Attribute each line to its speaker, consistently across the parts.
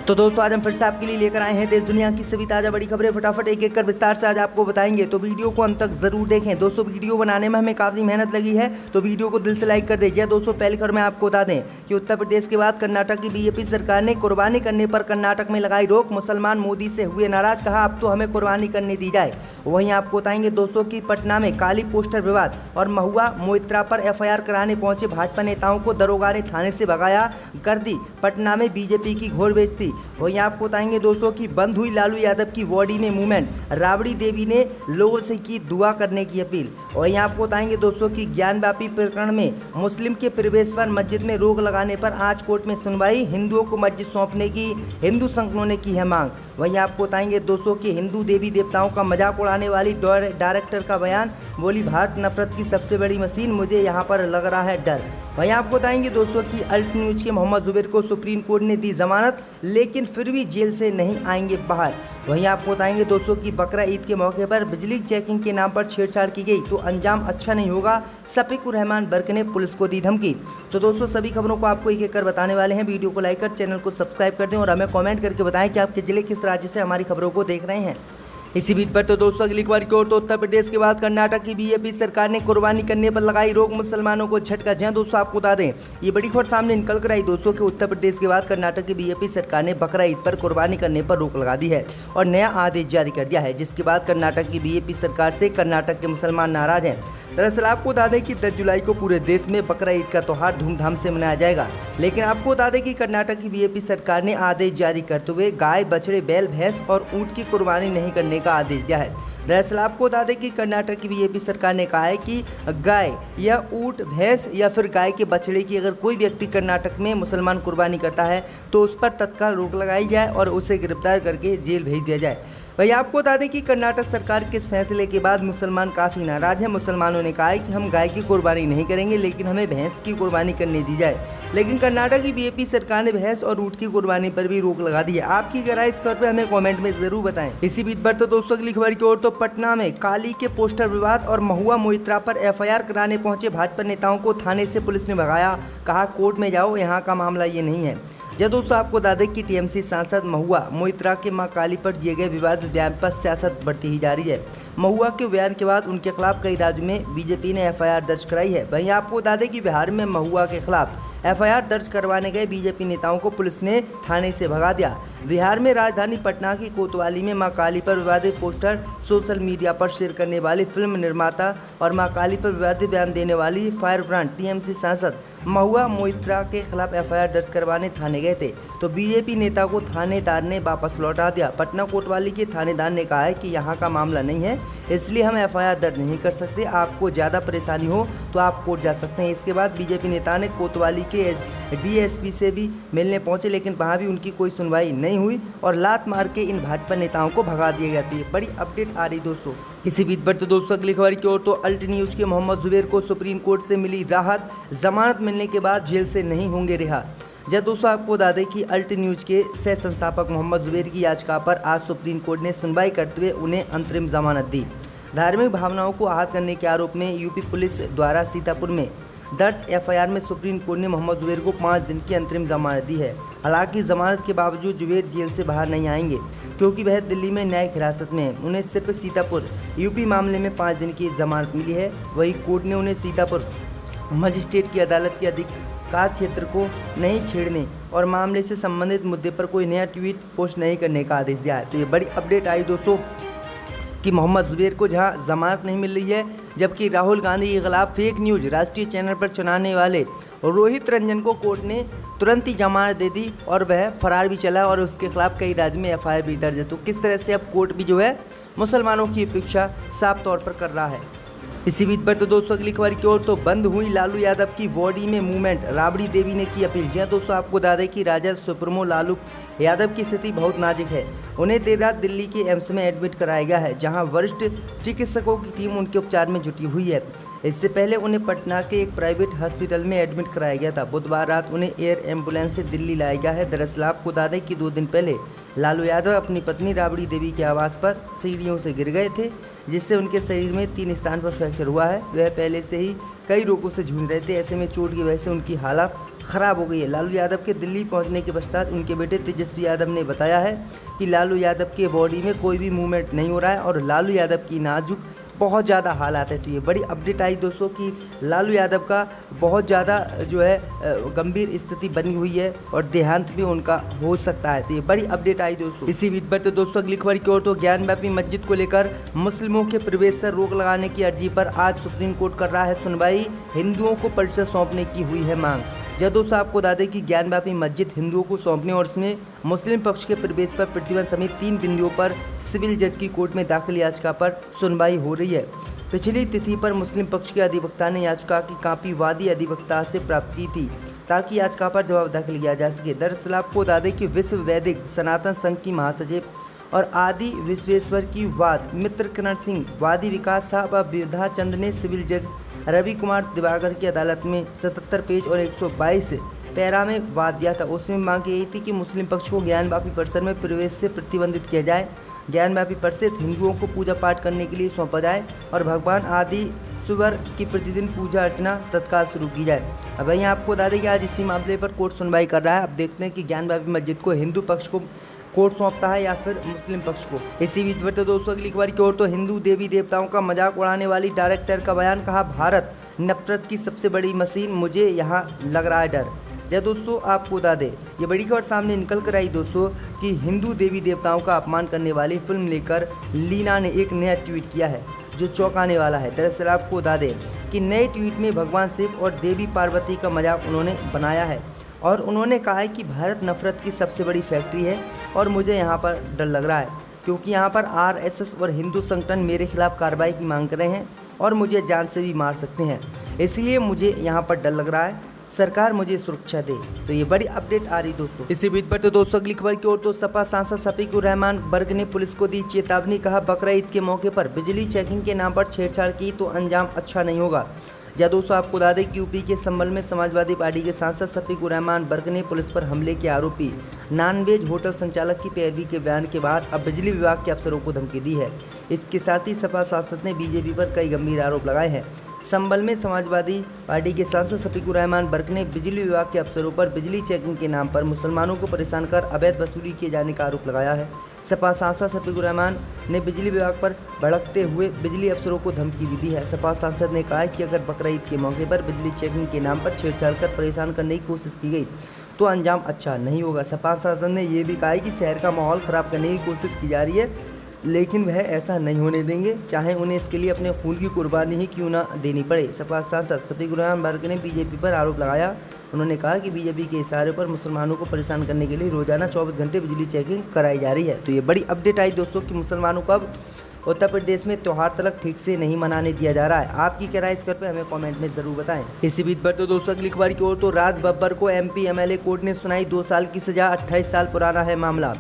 Speaker 1: तो दोस्तों आज हम फिर से आपके लिए लेकर आए हैं देश दुनिया की सभी ताज़ा बड़ी खबरें। फटाफट एक एक कर विस्तार से आज आपको बताएंगे, तो वीडियो को अंत तक जरूर देखें। दोस्तों वीडियो बनाने में हमें काफ़ी मेहनत लगी है, तो वीडियो को दिल से लाइक कर दीजिए। दोस्तों पहली खबर में आपको बता दें कि उत्तर प्रदेश के बाद कर्नाटक की बीजेपी सरकार ने कुर्बानी करने पर कर्नाटक में लगाई रोक। मुसलमान मोदी से हुए नाराज, कहा अब तो हमें कुर्बानी करने दी जाए। वहीं आपको बताएंगे दोस्तों की पटना में काली पोस्टर विवाद और महुआ मोइत्रा पर एफआईआर कराने पहुंचे भाजपा नेताओं को दरोगा ने थाने से भगाया कर दी। पटना में बीजेपी की घोर बेइज्जती। वहीं आपको बताएंगे दोस्तों की बंद हुई लालू यादव की बॉडी में मूवमेंट, राबड़ी देवी ने लोगों से की दुआ करने की अपील। वहीं आपको बताएंगे दोस्तों की ज्ञानव्यापी प्रकरण में मुस्लिम के प्रवेश पर मस्जिद में रोक लगाने पर आज कोर्ट में सुनवाई। हिंदुओं को मस्जिद सौंपने की हिंदू संगठनों ने की है मांग। वहीं आपको बताएंगे दोस्तों कि हिंदू देवी देवताओं का मजाक उड़ाने वाली डायरेक्टर का बयान, बोली भारत नफरत की सबसे बड़ी मशीन, मुझे यहाँ पर लग रहा है डर। वहीं आपको बताएंगे दोस्तों कि अल्ट न्यूज के मोहम्मद जुबैर को सुप्रीम कोर्ट ने दी जमानत, लेकिन फिर भी जेल से नहीं आएंगे बाहर। वहीं आपको बताएंगे दोस्तों कि बकरा ईद के मौके पर बिजली चेकिंग के नाम पर छेड़छाड़ की गई तो अंजाम अच्छा नहीं होगा, शफीकुर रहमान बर्क ने पुलिस को दी धमकी। तो दोस्तों सभी खबरों को आपको एक एक कर बताने वाले हैं। वीडियो को लाइक कर चैनल को सब्सक्राइब कर दें और हमें कमेंट करके बताएं कि आपके जिले किस राज्य से हमारी खबरों को देख रहे हैं। इसी बीच पर तो दोस्तों अगली खबर की ओर, तो उत्तर प्रदेश के बाद कर्नाटक की बीजेपी सरकार ने कुर्बानी करने पर लगाई रोक, मुसलमानों को झटका। जहां दोस्तों आपको बता दें ये बड़ी खबर सामने निकल कर आई दोस्तों कि उत्तर प्रदेश के बाद कर्नाटक की बीजेपी सरकार ने बकरा ईद पर कुर्बानी करने पर रोक लगा दी है और नया आदेश जारी कर दिया है, जिसके बाद कर्नाटक की बीजेपी सरकार से कर्नाटक के मुसलमान नाराज हैं। दरअसल आपको बता दें कि 10 जुलाई को पूरे देश में बकरा ईद का त्यौहार धूमधाम से मनाया जाएगा, लेकिन आपको बता दें कि कर्नाटक की बीजेपी सरकार ने आदेश जारी करते हुए गाय, बछड़े, बैल, भैंस और ऊंट की कुर्बानी नहीं करने का आदेश दिया है। दरअसल आपको बता दें कि कर्नाटक की बीजेपी सरकार ने कहा है कि गाय या ऊंट, भैंस या फिर गाय के बछड़े की अगर कोई व्यक्ति कर्नाटक में मुसलमान कुर्बानी करता है तो उस पर तत्काल रोक लगाई जाए और उसे गिरफ्तार करके जेल भेज दिया जाए। वही आपको बता दें कि कर्नाटक सरकार के इस फैसले के बाद मुसलमान काफ़ी नाराज हैं। मुसलमानों ने कहा है कि हम गाय की कुर्बानी नहीं करेंगे, लेकिन हमें भैंस की कुर्बानी करने दी जाए। लेकिन कर्नाटक की बीजेपी सरकार ने भैंस और ऊंट की कुर्बानी पर भी रोक लगा दी है। आपकी क्या राय इस खबर पर हमें कमेंट में जरूर बताएं। इसी बीच पर तो दोस्तों अगली खबर की ओर, तो पटना में काली के पोस्टर विवाद और महुआ मोइत्रा पर एफआईआर कराने पहुंचे भाजपा नेताओं को थाने से पुलिस ने भगाया, कहा कोर्ट में जाओ, यहाँ का मामला ये नहीं है। जब दोस्तों आपको बता दें कि टीएमसी सांसद महुआ मोइत्रा के मां काली पर दिए गए विवादित बयान पर सियासत बढ़ती ही जा रही है। महुआ के बयान के बाद उनके खिलाफ कई राज्यों में बीजेपी ने एफआईआर दर्ज कराई है। वहीं आपको बता दें कि बिहार में महुआ के खिलाफ एफआईआर दर्ज करवाने गए बीजेपी नेताओं को पुलिस ने थाने से भगा दिया। बिहार में राजधानी पटना की कोतवाली में मां काली पर विवादित पोस्टर सोशल मीडिया पर शेयर करने वाली फिल्म निर्माता और मां काली पर विवादित बयान देने वाली फायर ब्रांड टीएमसी सांसद महुआ मोइत्रा के खिलाफ एफआईआर दर्ज करवाने थाने गए थे, तो बीजेपी नेता को थानेदार ने वापस लौटा दिया। पटना कोतवाली के थानेदार ने कहा है कि यहाँ का मामला नहीं है, इसलिए हम एफआईआर दर्ज नहीं कर सकते। आपको ज़्यादा परेशानी हो तो आप कोर्ट जा सकते हैं। इसके बाद बीजेपी नेता ने कोतवाली के डीएसपी से भी मिलने पहुंचे, लेकिन वहां भी उनकी कोई सुनवाई नहीं हुई और लात मार के इन भाजपा नेताओं को भगा दिया गया था। बड़ी अपडेट आ रही दोस्तों। इसी बीच पर तो दोस्तों अगली खबर की ओर, तो अल्ट न्यूज के मोहम्मद जुबैर को सुप्रीम कोर्ट से मिली राहत, जमानत मिलने के बाद जेल से नहीं होंगे रिहा। जब दोस्तों आपको बता दें कि अल्ट न्यूज के सह संस्थापक मोहम्मद जुबैर की याचिका पर आज सुप्रीम कोर्ट ने सुनवाई करते हुए उन्हें अंतरिम जमानत दी। धार्मिक भावनाओं को आहत करने के आरोप में यूपी पुलिस द्वारा सीतापुर में दर्ज एफआईआर में सुप्रीम कोर्ट ने मोहम्मद जुबैर को 5 दिन की अंतरिम जमानत दी है। हालांकि जमानत के बावजूद जुबैर जेल से बाहर नहीं आएंगे, क्योंकि वह दिल्ली में न्यायिक हिरासत में है। उन्हें सिर्फ सीतापुर यूपी मामले में 5 दिन की जमानत मिली है। वहीं कोर्ट ने उन्हें सीतापुर मजिस्ट्रेट की अदालत के अधिकार क्षेत्र को नहीं छेड़ने और मामले से संबंधित मुद्दे पर कोई नया ट्वीट पोस्ट नहीं करने का आदेश दिया है। तो ये बड़ी अपडेट आई दोस्तों कि मोहम्मद जुबैर को जहां जमानत नहीं मिल रही है, जबकि राहुल गांधी के खिलाफ फेक न्यूज राष्ट्रीय चैनल पर चलाने वाले रोहित रंजन को कोर्ट ने तुरंत ही जमानत दे दी और वह फरार भी चला और उसके खिलाफ कई राज्य में एफआईआर भी दर्ज है। तो किस तरह से अब कोर्ट भी जो है मुसलमानों की अपेक्षा साफ तौर पर कर रहा है। इसी बीच पर तो दोस्तों अगली खबर की ओर, तो बंद हुई लालू यादव की बॉडी में मूवमेंट, राबड़ी देवी ने की अपील। जी दोस्तों आपको बता दें कि राजा सुप्रीमो लालू यादव की स्थिति बहुत नाजुक है। उन्हें देर रात दिल्ली के एम्स में एडमिट कराया गया है, जहां वरिष्ठ चिकित्सकों की टीम उनके उपचार में जुटी हुई है। इससे पहले उन्हें पटना के एक प्राइवेट हॉस्पिटल में एडमिट कराया गया था। बुधवार रात उन्हें एयर एम्बुलेंस से दिल्ली लाया गया है। दरअसल आपको बता दें कि 2 दिन पहले लालू यादव अपनी पत्नी राबड़ी देवी के आवास पर सीढ़ियों से गिर गए थे, जिससे उनके शरीर में 3 स्थान पर फ्रैक्चर हुआ है। वह पहले से ही कई रोगों से जूझ रहे थे। ऐसे में चोट की वजह से उनकी हालत खराब हो गई है। लालू यादव के दिल्ली पहुंचने के पश्चात उनके बेटे तेजस्वी यादव ने बताया है कि लालू यादव के बॉडी में कोई भी मूवमेंट नहीं हो रहा है और लालू यादव की नाजुक बहुत ज़्यादा हालात है। तो ये बड़ी अपडेट आई दोस्तों कि लालू यादव का बहुत ज़्यादा जो है गंभीर स्थिति बनी हुई है और देहांत भी उनका हो सकता है। तो ये बड़ी अपडेट आई दोस्तों। इसी बीच पर तो दोस्तों अगली खबर की ओर तो ज्ञानव्यापी मस्जिद को लेकर मुस्लिमों के प्रवेश पर रोक लगाने की अर्जी पर आज सुप्रीम कोर्ट कर रहा है सुनवाई। हिंदुओं को परिसर सौंपने की हुई है मांग। जब दोस्तों आपको बता दें कि ज्ञानव्यापी मस्जिद हिंदुओं को सौंपने और इसमें मुस्लिम पक्ष के प्रवेश पर प्रतिबंध समेत 3 बिंदुओं पर सिविल जज की कोर्ट में दाखिल याचिका पर सुनवाई हो रही है। पिछली तिथि पर मुस्लिम पक्ष के अधिवक्ता ने याचिका की कॉपी वादी अधिवक्ता से प्राप्त की थी ताकि याचिका पर जवाब दाखिल किया जा सके। दरअसल आपको बता दें कि विश्व वैदिक सनातन संघ की महासचिव और आदि विश्वेश्वर की वाद मित्र किरण सिंह, वादी विकास साह व विधा चंद ने सिविल जज रवि कुमार दिवाकर की अदालत में 77 पेज और 122 पैरा में वाद दिया था। उसमें मांग की गई थी कि मुस्लिम पक्ष को ज्ञानव्यापी परिसर में प्रवेश से प्रतिबंधित किया जाए, ज्ञानव्यापी परिसर हिंदुओं को पूजा पाठ करने के लिए सौंपा जाए और भगवान आदि सुवर की प्रतिदिन पूजा अर्चना तत्काल शुरू की जाए। अब यहाँ आपको बता दें कि आज इसी मामले पर कोर्ट सुनवाई कर रहा है। अब देखते हैं कि ज्ञानव्यापी मस्जिद को हिंदू पक्ष को कोर्ट सौंपता है या फिर मुस्लिम पक्ष को। इसी बीच पर तो दोस्तों अगली खबर की ओर तो हिंदू देवी देवताओं का मजाक उड़ाने वाली डायरेक्टर का बयान, कहा भारत नफरत की सबसे बड़ी मशीन, मुझे यहाँ लग रहा है डर। जब दोस्तों आपको बता दें ये बड़ी खबर सामने निकल कर आई दोस्तों कि हिंदू देवी देवताओं का अपमान करने वाली फिल्म लेकर लीना ने एक नया ट्वीट किया है जो चौंकाने वाला है। दरअसल आपको बता दें कि नए ट्वीट में भगवान शिव और देवी पार्वती का मजाक उन्होंने बनाया है और उन्होंने कहा है कि भारत नफरत की सबसे बड़ी फैक्ट्री है और मुझे यहाँ पर डर लग रहा है क्योंकि यहाँ पर आरएसएस और हिंदू संगठन मेरे खिलाफ कार्रवाई की मांग कर रहे हैं और मुझे जान से भी मार सकते हैं, इसलिए मुझे यहाँ पर डर लग रहा है, सरकार मुझे सुरक्षा दे। तो ये बड़ी अपडेट आ रही दोस्तों। इसी बीच पर तो दोस्तों अगली खबर की ओर तो सपा सांसद शफीकुर रहमान बर्क ने पुलिस को दी चेतावनी, कहा बकरा ईद के मौके पर बिजली चेकिंग के नाम पर छेड़छाड़ की तो अंजाम अच्छा नहीं होगा। या दोस्तों आपको बता दें कि यूपी के संभल में समाजवादी पार्टी के सांसद शफीकुर रहमान बर्क ने पुलिस पर हमले के आरोपी नॉनवेज होटल संचालक की पैरवी के बयान के बाद अब बिजली विभाग के अफसरों को धमकी दी है। इसके साथ ही सपा सांसद ने बीजेपी पर कई गंभीर आरोप लगाए हैं। संभल में समाजवादी पार्टी के सांसद शफीकुर रहमान बर्क ने बिजली विभाग के अफसरों पर बिजली चेकिंग के नाम पर मुसलमानों को परेशान कर अवैध वसूली किए जाने का आरोप लगाया है। सपा सांसद शफीकुर रहमान ने बिजली विभाग पर भड़कते हुए बिजली अफसरों को धमकी भी दी है। सपा सांसद ने कहा कि अगर बकरा ईद के मौके पर बिजली चेकिंग के नाम पर छेड़छाड़ कर परेशान करने की कोशिश की गई तो अंजाम अच्छा नहीं होगा। सपा सांसद ने यह भी कहा कि शहर का माहौल खराब करने की कोशिश की जा रही है, लेकिन वह ऐसा नहीं होने देंगे, चाहे उन्हें इसके लिए अपने खून की कुर्बानी ही क्यों ना देनी पड़े। सपा सांसद शफीकुर रहमान बर्क ने बीजेपी पर आरोप लगाया। उन्होंने कहा कि बीजेपी के इशारे पर मुसलमानों को परेशान करने के लिए रोजाना 24 घंटे बिजली चेकिंग कराई जा रही है। तो ये बड़ी अपडेट आई दोस्तों कि मुसलमानों को अब उत्तर प्रदेश में त्यौहार तलक ठीक से नहीं मनाने दिया जा रहा है। आपकी क्या राय इस पर हमें कमेंट में जरूर बताएं। इसी बीच पर तो दोस्तों अगली खबर की ओर तो राज बब्बर को एमपी एमएलए कोर्ट ने सुनाई 2 साल की सजा, 28 साल पुराना है मामला।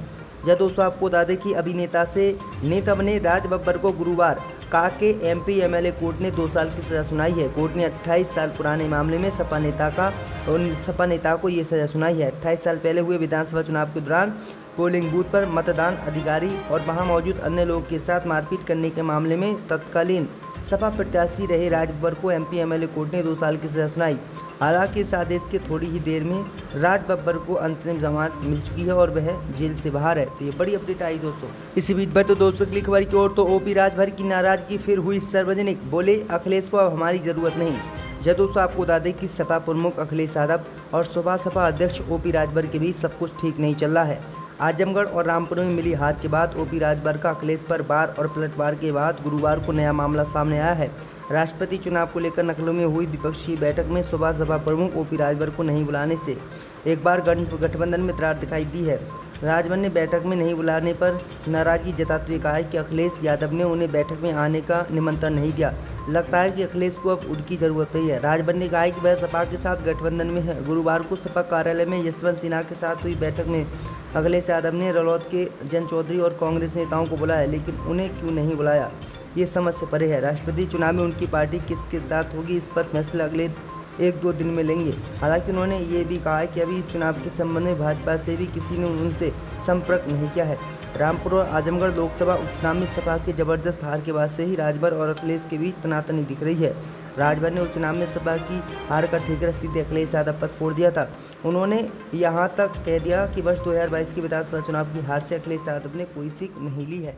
Speaker 1: जब दोस्तों आपको बता दें कि अभिनेता से नेता बने राज बब्बर को गुरुवार काके एमपी एमएलए कोर्ट ने 2 साल की सजा सुनाई है। कोर्ट ने 28 साल पुराने मामले में सपा नेता को ये सजा सुनाई है। 28 साल पहले हुए विधानसभा चुनाव के दौरान पोलिंग बूथ पर मतदान अधिकारी और वहां मौजूद अन्य लोगों के साथ मारपीट करने के मामले में तत्कालीन सपा प्रत्याशी रहे राज बब्बर को एमपी एमएलए कोर्ट ने 2 साल की सजा सुनाई। हालांकि इस आदेश के थोड़ी ही देर में राज बब्बर को अंतरिम जमानत मिल चुकी है और वह जेल से बाहर है। तो ये बड़ी अपडेट आई दोस्तों। इसी बीच पर तो दोस्तों अगली खबर की ओर तो ओपी राजभर की नाराजगी फिर हुई सार्वजनिक, बोले अखिलेश को अब हमारी जरूरत नहीं। जब दोस्तों आपको बता दें कि सपा प्रमुख अखिलेश यादव और सपा अध्यक्ष ओपी राजभर के बीच सब कुछ ठीक नहीं चल रहा है। आजमगढ़ और रामपुर में मिली हार के बाद ओपी राजभर का अखिलेश पर वार और पलटवार के बाद गुरुवार को नया मामला सामने आया है। राष्ट्रपति चुनाव को लेकर लखनऊ में हुई विपक्षी बैठक में सपा प्रमुख ओपी राजभर को नहीं बुलाने से एक बार गठबंधन में दरार दिखाई दी है। राजभर ने बैठक में नहीं बुलाने पर नाराजगी जताते हुए कहा है कि अखिलेश यादव ने उन्हें बैठक में आने का निमंत्रण नहीं दिया। लगता है कि अखिलेश को अब उनकी जरूरत नहीं है। राजभर ने कहा है कि वह सपा के साथ गठबंधन में है। गुरुवार को सपा कार्यालय में यशवंत सिन्हा के साथ हुई बैठक में अखिलेश यादव ने रलौत के जन चौधरी और कांग्रेस नेताओं को बुलाया, लेकिन उन्हें क्यों नहीं बुलाया ये समझ से परे है। राष्ट्रपति चुनाव में उनकी पार्टी किसके साथ होगी इस पर फैसला अगले 1-2 दिन में लेंगे। हालांकि उन्होंने ये भी कहा है कि अभी चुनाव के संबंध में भाजपा से भी किसी ने उनसे संपर्क नहीं किया है। रामपुर और आजमगढ़ लोकसभा उपचुनाव में सपा के जबरदस्त हार के बाद से ही राजभर और अखिलेश के बीच तनातनी दिख रही है। राजभर ने उपचुनाव में सपा की हार का ठेकर सीधे अखिलेश यादव पर फोड़ दिया था। उन्होंने यहां तक कह दिया कि वर्ष 2022 के विधानसभा चुनाव की हार से अखिलेश यादव ने कोई सीख नहीं ली है।